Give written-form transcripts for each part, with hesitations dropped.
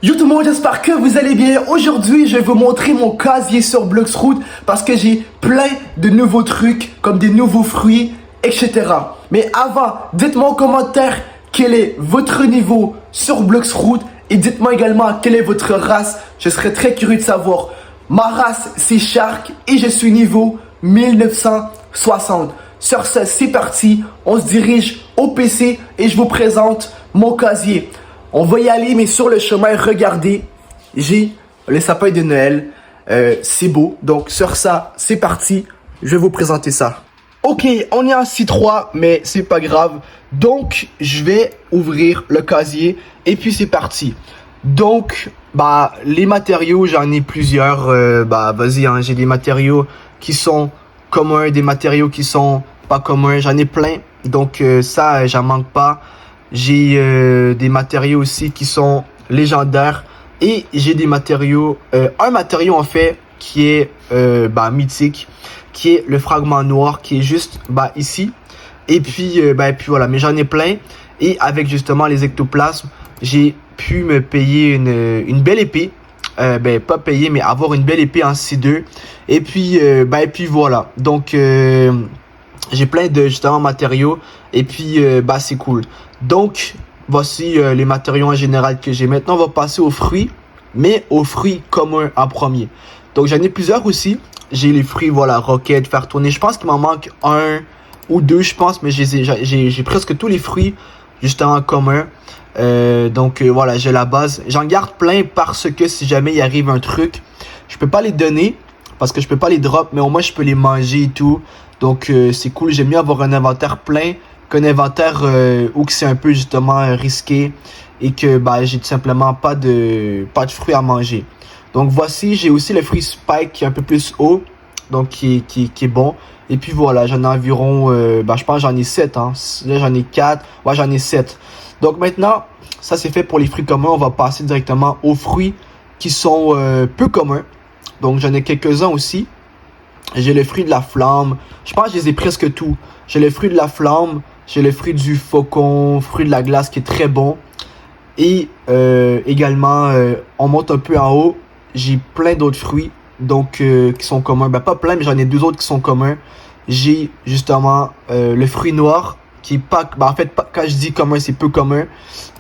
Yo tout le monde, j'espère que vous allez bien. Aujourd'hui, je vais vous montrer mon casier sur Bloxroute parce que j'ai plein de nouveaux trucs, comme des nouveaux fruits, etc. Mais avant, dites-moi en commentaire quel est votre niveau sur Bloxroute et dites-moi également quelle est votre race. Je serais très curieux de savoir. Ma race, c'est Shark et je suis niveau 1960. Sur ce, c'est parti. On se dirige au PC et je vous présente mon casier. On va y aller, mais sur le chemin, regardez, j'ai le sapin de Noël. C'est beau. Donc, sur ça, c'est parti. Je vais vous présenter ça. Ok, on est en C3, mais c'est pas grave. Donc, je vais ouvrir le casier et puis c'est parti. Donc, les matériaux, j'en ai plusieurs. Vas-y, hein, j'ai des matériaux qui sont communs, des matériaux qui sont pas communs. J'en ai plein. Donc, ça, j'en manque pas. J'ai des matériaux aussi qui sont légendaires et j'ai des matériaux, un matériau en fait qui est mythique, qui est le fragment noir qui est juste ici et puis voilà, mais j'en ai plein et avec justement les ectoplasmes j'ai pu me payer une belle épée, pas payer mais avoir une belle épée en C2 et puis voilà, donc j'ai plein de justement matériaux et puis c'est cool. Donc voici les matériaux en général que j'ai. Maintenant on va passer aux fruits, mais aux fruits communs en premier. Donc j'en ai plusieurs aussi. J'ai les fruits, voilà, roquette, faire tourner. Je pense qu'il m'en manque un ou deux, je pense, mais j'ai presque tous les fruits justement communs. Voilà, j'ai la base. J'en garde plein parce que si jamais il arrive un truc, je peux pas les donner parce que je peux pas les drop, mais au moins je peux les manger et tout. Donc c'est cool, j'aime mieux avoir un inventaire plein qu'un inventaire où c'est un peu justement risqué et que j'ai tout simplement pas de fruits à manger. Donc voici, j'ai aussi le fruit Spike qui est un peu plus haut, donc qui est bon. Et puis voilà, j'en ai environ, je pense j'en ai 7, hein. Là j'en ai 4, ouais j'en ai 7. Donc maintenant, ça c'est fait pour les fruits communs, on va passer directement aux fruits qui sont peu communs. Donc j'en ai quelques-uns aussi. J'ai le fruit de la flamme. Je pense que je les ai presque tous. J'ai le fruit de la flamme. J'ai le fruit du faucon. Fruit de la glace qui est très bon. Et également, on monte un peu en haut. J'ai plein d'autres fruits. Donc, qui sont communs. Pas plein, mais j'en ai deux autres qui sont communs. J'ai justement le fruit noir. Qui est pas... en fait, quand je dis commun, c'est peu commun.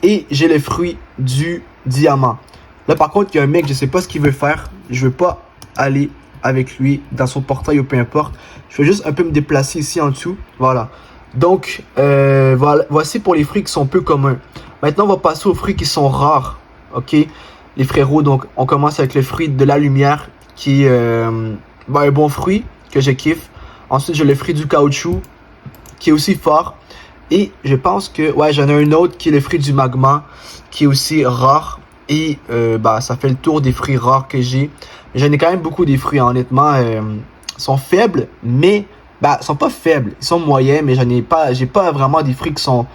Et j'ai le fruit du diamant. Là, par contre, il y a un mec, je sais pas ce qu'il veut faire. Je veux pas aller avec lui dans son portail ou peu importe. Je vais juste un peu me déplacer ici en dessous. Voilà. Donc, voilà, voici pour les fruits qui sont peu communs. Maintenant, on va passer aux fruits qui sont rares. Ok, les frérots. Donc, on commence avec le fruit de la lumière qui est un bon fruit que je kiffe. Ensuite, j'ai le fruit du caoutchouc qui est aussi fort. Et je pense que, j'en ai un autre qui est le fruit du magma qui est aussi rare. Et ça fait le tour des fruits rares que j'ai. J'en ai quand même beaucoup des fruits, honnêtement. Ils sont faibles, mais... ils sont pas faibles. Ils sont moyens, mais j'ai pas vraiment des fruits qui sont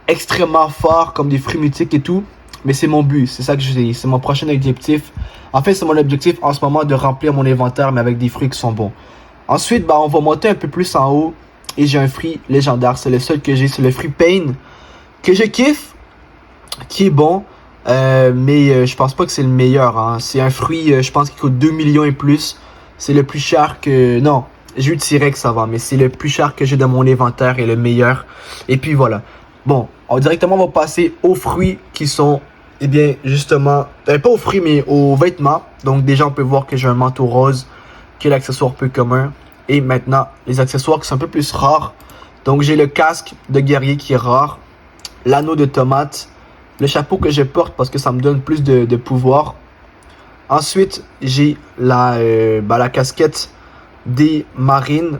extrêmement forts, comme des fruits mythiques et tout. Mais c'est mon but, c'est ça que c'est mon prochain objectif. En fait, c'est mon objectif en ce moment de remplir mon inventaire, mais avec des fruits qui sont bons. Ensuite, on va monter un peu plus en haut. Et j'ai un fruit légendaire. C'est le seul que j'ai. C'est le fruit Pain, que je kiffe, qui est bon. Mais je pense pas que c'est le meilleur, hein. C'est un fruit, je pense qu'il coûte 2 millions et plus. C'est le plus cher que... Non, j'ai eu T-Rex avant, mais c'est le plus cher que j'ai dans mon inventaire et le meilleur. Et puis voilà. Bon, directement on va passer aux fruits qui sont, justement... pas aux fruits, mais aux vêtements. Donc déjà on peut voir que j'ai un manteau rose, qui est l'accessoire peu commun. Et maintenant, les accessoires qui sont un peu plus rares. Donc j'ai le casque de guerrier qui est rare. L'anneau de tomate. Le chapeau que je porte parce que ça me donne plus de pouvoir. Ensuite, j'ai la casquette des marines.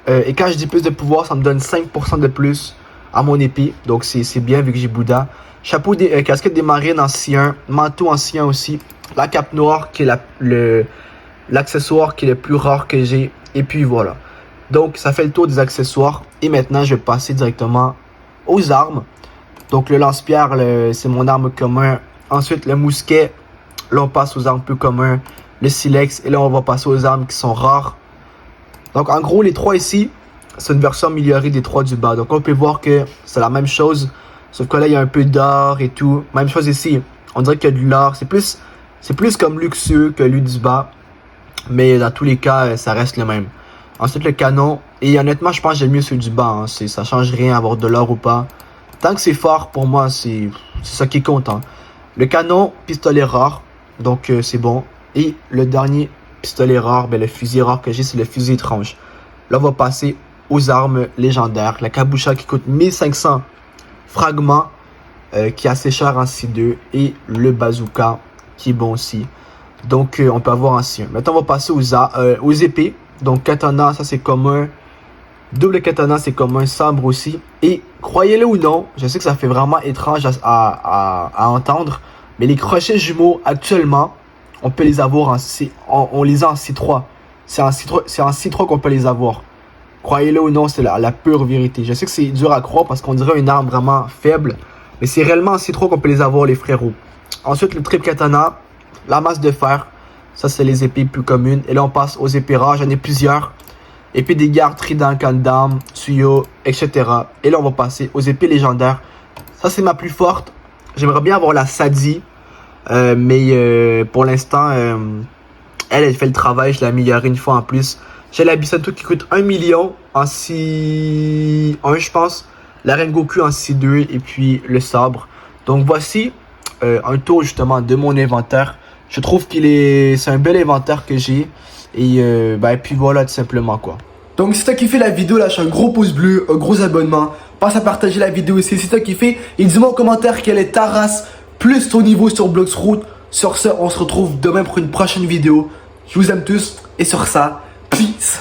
Et quand je dis plus de pouvoir, ça me donne 5% de plus à mon épée. Donc c'est bien vu que j'ai Bouddha. Casquette des marines en C1. Manteau en C1 aussi. La cape noire qui est l'accessoire qui est le plus rare que j'ai. Et puis voilà. Donc ça fait le tour des accessoires. Et maintenant, je vais passer directement aux armes. Donc le lance-pierre, c'est mon arme commune. Ensuite le mousquet, là on passe aux armes peu communes. Le silex, et là on va passer aux armes qui sont rares. Donc en gros les trois ici, c'est une version améliorée des trois du bas. Donc on peut voir que c'est la même chose. Sauf que là il y a un peu d'or et tout. Même chose ici. On dirait qu'il y a de l'or. C'est plus comme luxueux que Luxba. Mais dans tous les cas, ça reste le même. Ensuite, le canon. Et honnêtement, je pense que j'aime mieux celui du bas. Hein. Ça change rien avoir de l'or ou pas. Tant que c'est fort, pour moi, c'est ça qui compte. Hein. Le canon, pistolet rare. Donc, c'est bon. Et le dernier pistolet rare, ben, le fusil rare que j'ai, c'est le fusil étrange. Là, on va passer aux armes légendaires. La cabocha qui coûte 1500 fragments. Qui est assez cher en C2. Et le bazooka qui est bon aussi. Donc, on peut avoir en C1. Maintenant, on va passer aux épées. Donc, katana, ça c'est commun. Double katana, c'est commun. Sabre aussi. Et, croyez-le ou non, je sais que ça fait vraiment étrange à entendre. Mais les crochets jumeaux, actuellement, on peut les avoir en C... On les a en C3. C'est en C3 qu'on peut les avoir. Croyez-le ou non, c'est la pure vérité. Je sais que c'est dur à croire parce qu'on dirait une arme vraiment faible. Mais c'est réellement en C3 qu'on peut les avoir, les frérots. Ensuite, le triple katana. La masse de fer, ça c'est les épées plus communes. Et là on passe aux épées rares, j'en ai plusieurs. Épée des gardes, trident, canne d'âme, tuyau, etc. Et là on va passer aux épées légendaires. Ça c'est ma plus forte. J'aimerais bien avoir la Sadi. Mais pour l'instant, elle fait le travail, je l'ai améliorée une fois en plus. J'ai la Bisanto qui coûte 1 million en C1 je pense. La Rengoku en C2 et puis le sabre. Donc voici un tour justement de mon inventaire. Je trouve c'est un bel inventaire que j'ai. Et puis voilà, tout simplement quoi. Donc si t'as kiffé la vidéo, lâche un gros pouce bleu, un gros abonnement. Passe à partager la vidéo aussi si t'as kiffé. Et dis-moi en commentaire quelle est ta race, plus ton niveau sur Bloxroute. Sur ce, on se retrouve demain pour une prochaine vidéo. Je vous aime tous. Et sur ça, peace.